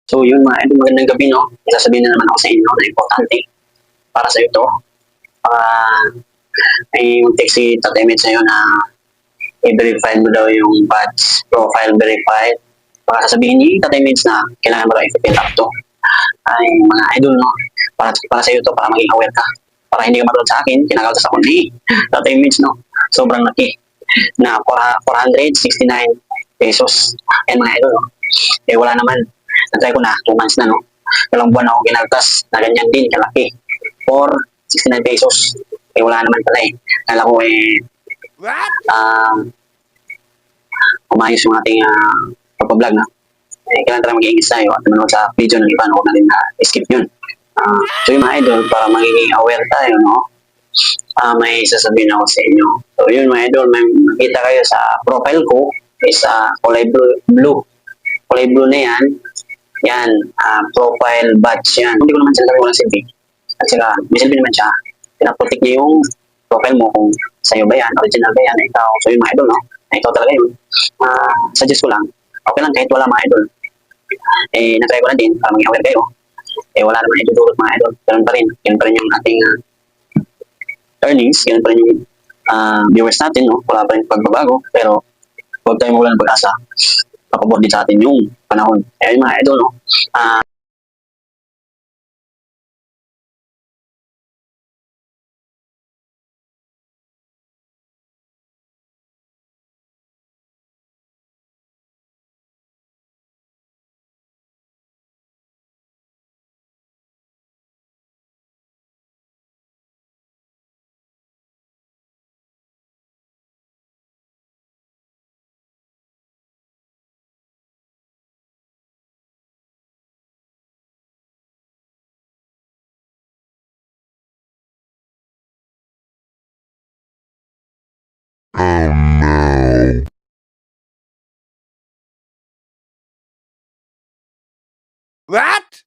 So yun mga idol, magandang gabi no. Sasabihin na naman ako sa inyo na importante para sa ito. May text si Tatay Med sa'yo na i-verify mo daw yung badge profile verified. Baka sasabihin ni Tatay Med na kailangan mo daw i-fill up to. Ay mga idol no, para sa iyo to, para maging aware ka. Para hindi ka matulad sa akin, kinakaltas ako ni Tatay Med no. Sobrang laki na 469 pesos. Ayan mga idol no. Eh wala naman. Natry ko na, 2 months na, no? Walang buwan ako ginaltas na ganyan din, kalaki. For 69 pesos. Eh, wala naman pala eh. Kala ko eh, umayos yung ating pagpa-vlog na. Eh, kailangan talaga mag-iingis tayo at manood sa video ng iba, no? Huwag na rin skip yun. So yung mga idol, para magiging aware tayo, no? May sasabihin ako sa inyo. So yun mga idol, may makita kayo sa profile ko is kulay blue. Kulay blue na yan. Yan, profile badge yan. Hindi ko naman sila walang selfie. At saka, may selfie naman siya. Pinaprotek niya yung profile mo kung sa'yo ba yan, original ba yan, ikaw. So yung mga idol, no? Ikaw talaga yun. Suggest ko lang, okay lang kahit wala mga idol. Eh, natry ko na din para maging aware kayo. Eh, wala naman idudulot mga idol. Ganun pa rin. Ganun pa rin yung ating earnings. Ganun pa rin yung viewers natin, no? Wala pa rin pagbabago. Pero, huwag tayong mawala ng pag-asa. Papabor din sa atin yung panahon. Kaya yung mga idol, no? Oh no. What?